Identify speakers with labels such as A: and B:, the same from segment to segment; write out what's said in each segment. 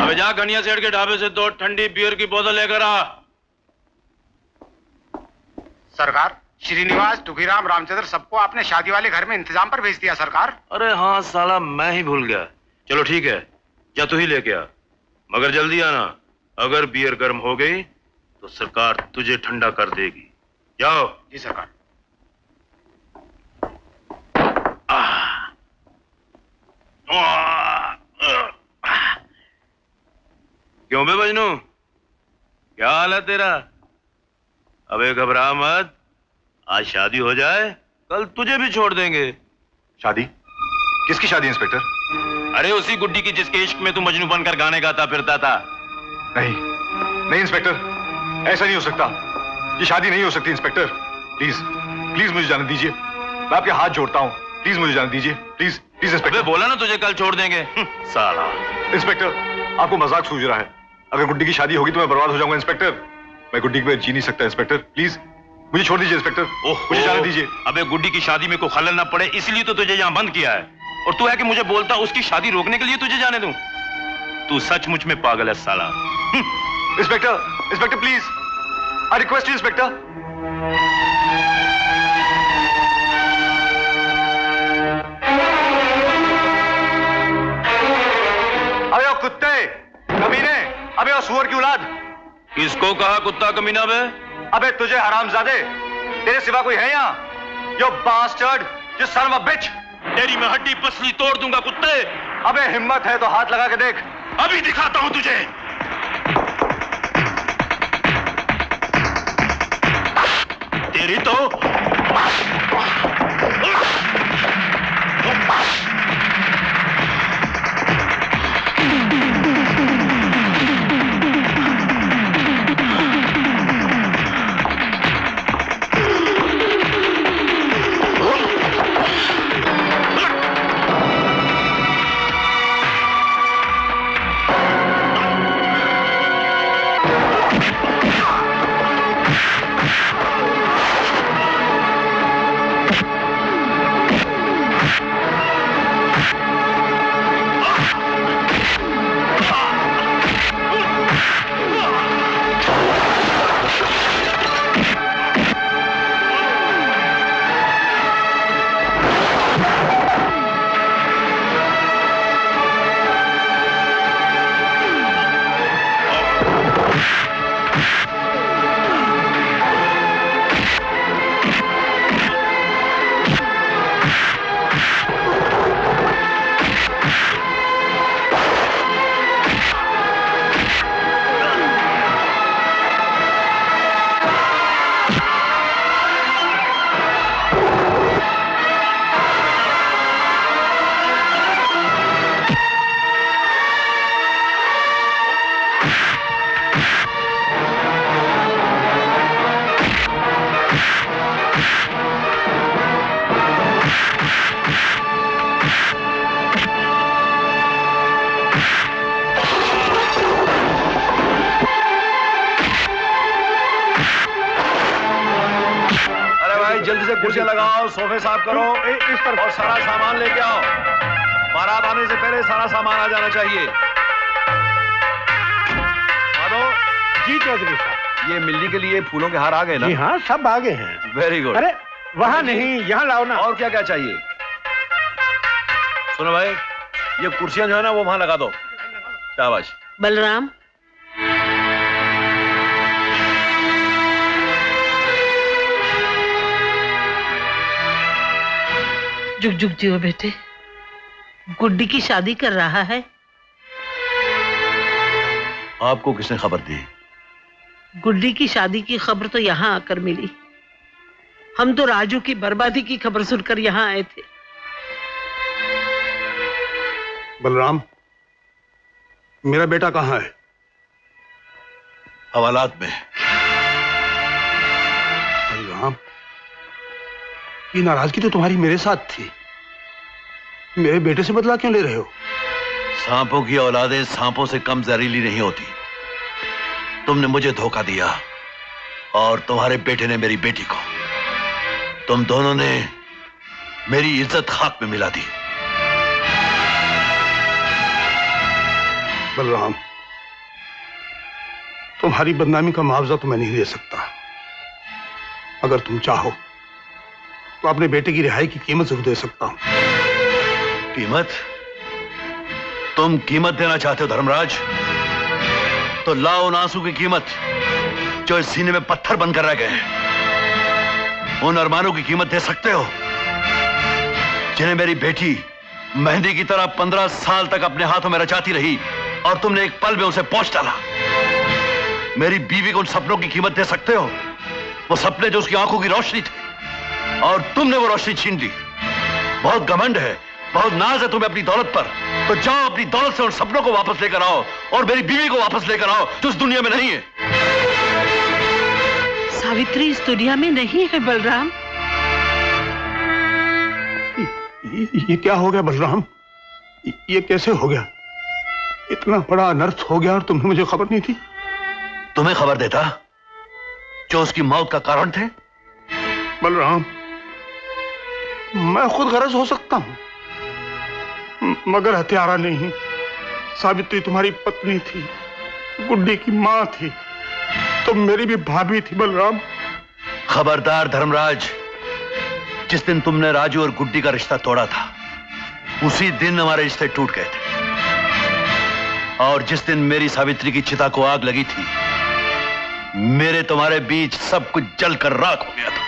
A: अबे जा गनिया सेठ के ढाबे से 2 ठंडी बियर की बोतल लेकर आ।
B: सरकार, श्रीनिवास, टुकीराम, रामचंद्र सबको आपने शादी वाले घर में इंतजाम पर भेज दिया सरकार।
A: अरे हाँ साला, मैं ही भूल गया। चलो ठीक है, जा तू ही लेके आ, मगर जल्दी आना। अगर बियर गर्म हो गई तो सरकार तुझे ठंडा कर देगी। जाओ।
B: जी सरकार।
A: क्यों बे बजनू, क्या हाल है तेरा? अबे घबरा मत, आज शादी हो जाए कल तुझे भी छोड़ देंगे।
C: शादी? किसकी शादी इंस्पेक्टर?
A: अरे उसी गुड्डी की जिसके इश्क में तू मजनू बनकर गाने गाता फिरता था।
C: नहीं इंस्पेक्टर, ऐसा नहीं हो सकता। ये शादी नहीं हो सकती इंस्पेक्टर। प्लीज प्लीज मुझे जाने दीजिए, मैं आपके हाथ जोड़ता हूँ। प्लीज मुझे जाने दीजिए, प्लीज प्लीज इंस्पेक्टर।
A: बोला ना तुझे कल छोड़ देंगे। साला।
C: इंस्पेक्टर, आपको मजाक सूझ रहा है। अगर गुड्डी की शादी होगी तो मैं बर्बाद हो जाऊंगा इंस्पेक्टर। मैं गुड्डी के बगैर जी नहीं सकता इंस्पेक्टर। प्लीज मुझे छोड़ दीजिए इंस्पेक्टर, मुझे जाने दीजिए।
A: अबे गुड्डी की शादी में कोई खलल ना पड़े इसलिए तो तुझे यहाँ बंद किया है, और तू है कि मुझे बोलता उसकी शादी रोकने के लिए तुझे जाने दूं। तू सचमुच में पागल है साला।
C: Inspector, inspector please, I request you inspector. अबे ओ कुत्ते, कमीने, अबे ओ सुअर की औलाद।
A: किसको कहा कुत्ता कमीना बे?
C: अबे तुझे हरामजादे, तेरे सिवा कोई है यहाँ? Yo bastard, you son of a bitch.
A: तेरी मैं हड्डी पसली तोड़ दूंगा कुत्ते।
C: अबे हिम्मत है तो हाथ लगा के देख।
A: अभी दिखाता हूं तुझे। तेरी तो
D: कुर्सियां लगाओ, सोफे साफ करो, इस तरफ, और सारा सामान लेके आओ। बारात आने से पहले सारा सामान आ जाना चाहिए। माधो
E: जी चौधरी साहब,
D: ये मिलनी के लिए फूलों के हार आ गए ना?
E: जी हाँ, सब आ गए हैं।
D: Very good.
E: अरे वहाँ नहीं, यहाँ लाओ ना।
D: और क्या क्या चाहिए? सुनो भाई, ये कुर्सियां जो है ना वो वहां लगा दो। शाबाश।
F: बलराम, जुग जुग जियो बेटे। गुड्डी की शादी कर रहा है।
D: आपको किसने खबर दी?
F: गुड्डी की शादी की खबर तो यहाँ आकर मिली। हम तो राजू की बर्बादी की खबर सुनकर यहाँ आए थे।
E: बलराम, मेरा बेटा कहाँ है?
D: हवालात में।
E: बलराम, ये नाराजगी तो तुम्हारी मेरे साथ थी, मेरे बेटे से बदला क्यों ले रहे हो?
D: सांपों की औलादें सांपों से कम जहरीली नहीं होती। तुमने मुझे धोखा दिया और तुम्हारे बेटे ने मेरी बेटी को। तुम दोनों ने मेरी इज्जत खाक में मिला दी।
E: बलराम, तुम्हारी बदनामी का मुआवजा तो मैं नहीं दे सकता। अगर तुम चाहो तो अपने बेटे की रिहाई की कीमत जरूर दे सकता हूं।
D: कीमत? तुम कीमत देना चाहते हो धर्मराज? तो लाओ उन आंसू की कीमत जो इस सीने में पत्थर बनकर रह गए हैं। उन अरमानों की कीमत दे सकते हो जिन्हें मेरी बेटी मेहंदी की तरह 15 साल तक अपने हाथों में रचाती रही और तुमने एक पल में उसे पोंछ डाला। मेरी बीवी को उन सपनों की कीमत दे सकते हो, वो सपने जो उसकी आंखों की रोशनी थी, और तुमने वो रोशनी छीन ली। बहुत घमंड है, बहुत नाज है तुम्हें अपनी दौलत पर, तो जाओ अपनी दौलत से उन सपनों को वापस लेकर आओ और मेरी बीवी को वापस लेकर आओ जो इस दुनिया में नहीं है।
F: सावित्री इस दुनिया में नहीं है बलराम।
E: ये क्या हो गया बलराम? ये कैसे हो गया? इतना बड़ा अनर्थ हो गया और तुम्हें मुझे खबर नहीं थी?
D: तुम्हें खबर देता जो उसकी मौत का कारण थे?
E: बलराम, मैं खुद गरज हो सकता हूं मगर हत्यारा नहीं। सावित्री तुम्हारी पत्नी थी, गुड्डी की मां थी, तुम मेरी भी भाभी थी बलराम।
D: खबरदार धर्मराज, जिस दिन तुमने राजू और गुड्डी का रिश्ता तोड़ा था उसी दिन हमारे रिश्ते टूट गए थे, और जिस दिन मेरी सावित्री की चिता को आग लगी थी मेरे तुम्हारे बीच सब कुछ जलकर राख हो गया था।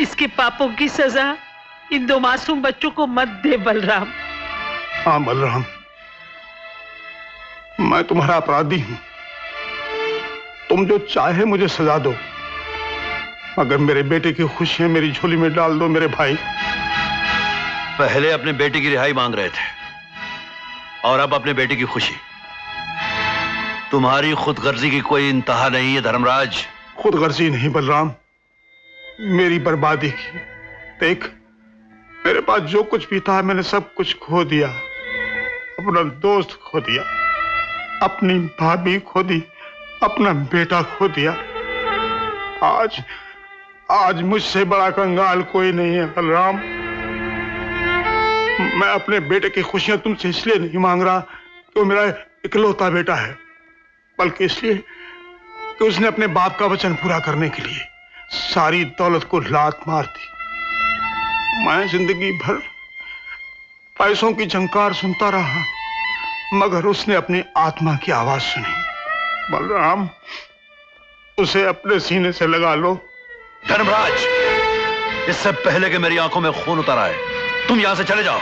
F: इसके पापों की सजा इन दो मासूम बच्चों को मत दे बलराम।
E: हाँ बलराम, मैं तुम्हारा अपराधी हूं, तुम जो चाहे मुझे सजा दो, मगर मेरे बेटे की खुशियां मेरी झोली में डाल दो। मेरे भाई
D: पहले अपने बेटे की रिहाई मांग रहे थे और अब अपने बेटे की खुशी। तुम्हारी खुदगर्जी की कोई इंतहा नहीं है धर्मराज।
E: खुदगर्जी नहीं बलराम, मेरी बर्बादी की। देख, मेरे पास जो कुछ भी था मैंने सब कुछ खो दिया। अपना दोस्त खो दिया, अपनी भाभी खो दी, अपना बेटा खो दिया। आज मुझसे बड़ा कंगाल कोई नहीं है बलराम। मैं अपने बेटे की खुशियां तुमसे इसलिए नहीं मांग रहा कि वो मेरा इकलौता बेटा है, बल्कि इसलिए कि उसने अपने बाप का वचन पूरा करने के लिए सारी दौलत को लात मार दी। मैं जिंदगी भर पैसों की झंकार सुनता रहा, मगर उसने अपनी आत्मा की आवाज सुनी। बलराम, उसे अपने सीने से लगा लो।
D: धर्मराज, इससे पहले कि मेरी आंखों में खून उतर आए तुम यहां से चले जाओ।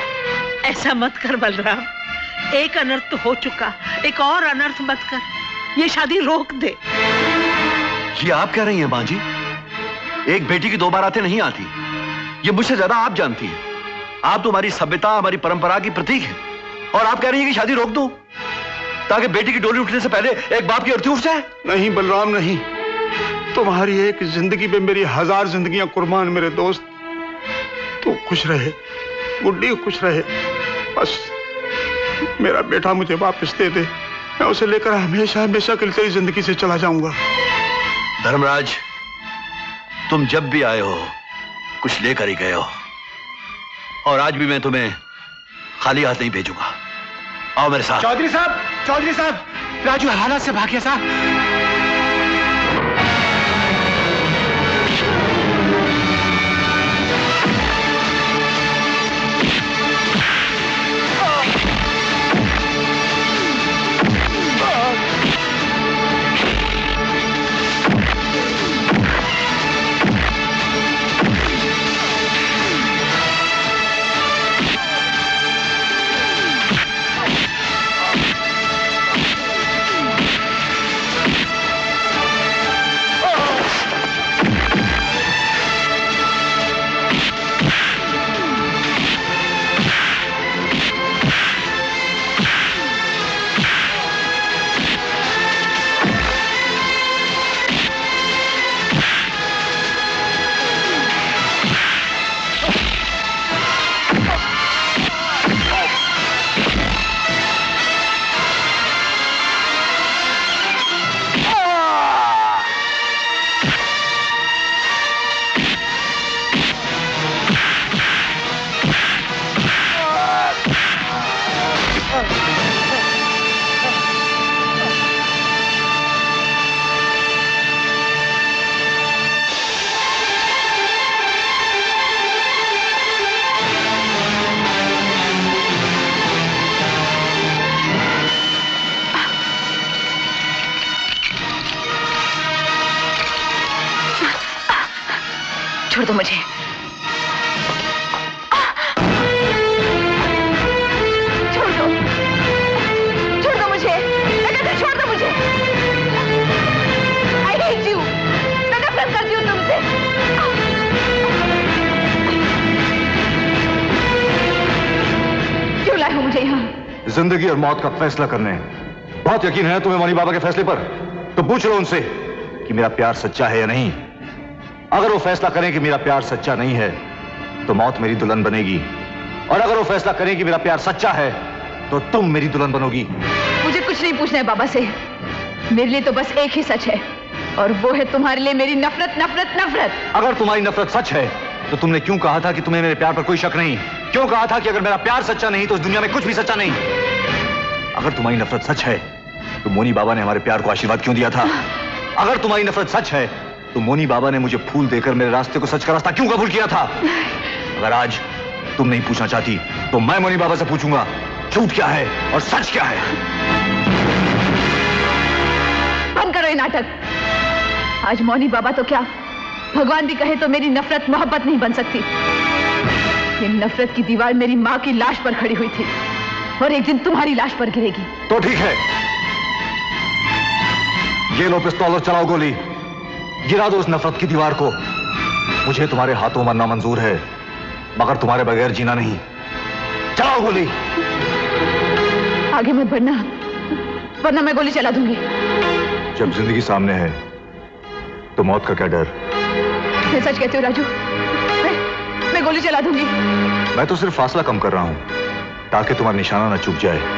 F: ऐसा मत कर बलराम, एक अनर्थ तो हो चुका, एक और अनर्थ मत कर। ये शादी रोक दे।
D: ये आप कह रही हैं मां जी? एक बेटी की दो बारातें नहीं आती, ये मुझसे ज्यादा आप जानती हैं। आप तो हमारी सभ्यता, हमारी परंपरा की प्रतीक है, और आप कह रही हैं कि शादी रोक दो ताकि बेटी की डोली उठने से पहले एक बाप की अर्थी उठ जाए।
E: नहीं बलराम, नहीं। तुम्हारी एक जिंदगी पे मेरी 1000 जिंदगियां कुर्बान। मेरे दोस्त, तू खुश रहे, गुड्डी खुश रहे, बस मेरा बेटा मुझे वापस दे दे। मैं उसे लेकर हमेशा हमेशा के लिए तेरी जिंदगी से चला जाऊंगा।
D: धर्मराज, तुम जब भी आए हो कुछ लेकर ही गए हो, और आज भी मैं तुम्हें खाली हाथ नहीं भेजूंगा। आओ मेरे साथ।
B: चौधरी साहब, राजू हालात से भाग गया साहब।
G: छोड़ दो मुझे। छोड़ दो मुझे। मैं कहती हूँ, छोड़ दो मुझे। I hate you। मैं नफरत करती हूँ तुमसे। क्यों लाए हो मुझे यहाँ?
C: जिंदगी और मौत का फैसला करने। बहुत यकीन है तुम्हें मौनी बाबा के फैसले पर, तो पूछ लो उनसे कि मेरा प्यार सच्चा है या नहीं। अगर वो फैसला करें कि मेरा प्यार सच्चा नहीं है तो मौत मेरी दुल्हन बनेगी, और अगर वो फैसला करें कि मेरा प्यार सच्चा है तो तुम मेरी दुल्हन बनोगी।
G: मुझे कुछ नहीं पूछना है बाबा से। मेरे लिए तो बस एक ही सच है, और वो है तुम्हारे लिए मेरी नफरत, नफरत, नफरत।
C: अगर तुम्हारी नफरत सच है तो तुमने क्यों कहा था कि तुम्हें मेरे प्यार पर कोई शक नहीं? क्यों कहा था कि अगर मेरा प्यार सच्चा नहीं तो इस दुनिया में कुछ भी सच्चा नहीं? अगर तुम्हारी नफरत सच है तो मोनी बाबा ने हमारे प्यार को आशीर्वाद क्यों दिया था? अगर तुम्हारी नफरत सच है तो मोनी बाबा ने मुझे फूल देकर मेरे रास्ते को सच का रास्ता क्यों कबूल किया था? अगर आज तुम नहीं पूछना चाहती तो मैं मोनी बाबा से पूछूंगा, झूठ क्या है और सच क्या है?
G: बंद करो ये नाटक। आज मौनी बाबा तो क्या, भगवान भी कहे तो मेरी नफरत मोहब्बत नहीं बन सकती। ये नफरत की दीवार मेरी माँ की लाश पर खड़ी हुई थी, और एक दिन तुम्हारी लाश पर गिरेगी।
C: तो ठीक है, ये लो पिस्तौल और चलाओ गोली। गिरा दो उस नफरत की दीवार को। मुझे तुम्हारे हाथों मरना मंजूर है, मगर तुम्हारे बगैर जीना नहीं। चलाओ गोली।
G: आगे मत बढ़ना, वरना मैं गोली चला दूंगी।
C: जब जिंदगी सामने है तो मौत का क्या डर?
G: मैं सच कहती हूँ राजू, मैं गोली चला दूंगी।
C: मैं तो सिर्फ फासला कम कर रहा हूं ताकि तुम्हारा निशाना न चूक जाए।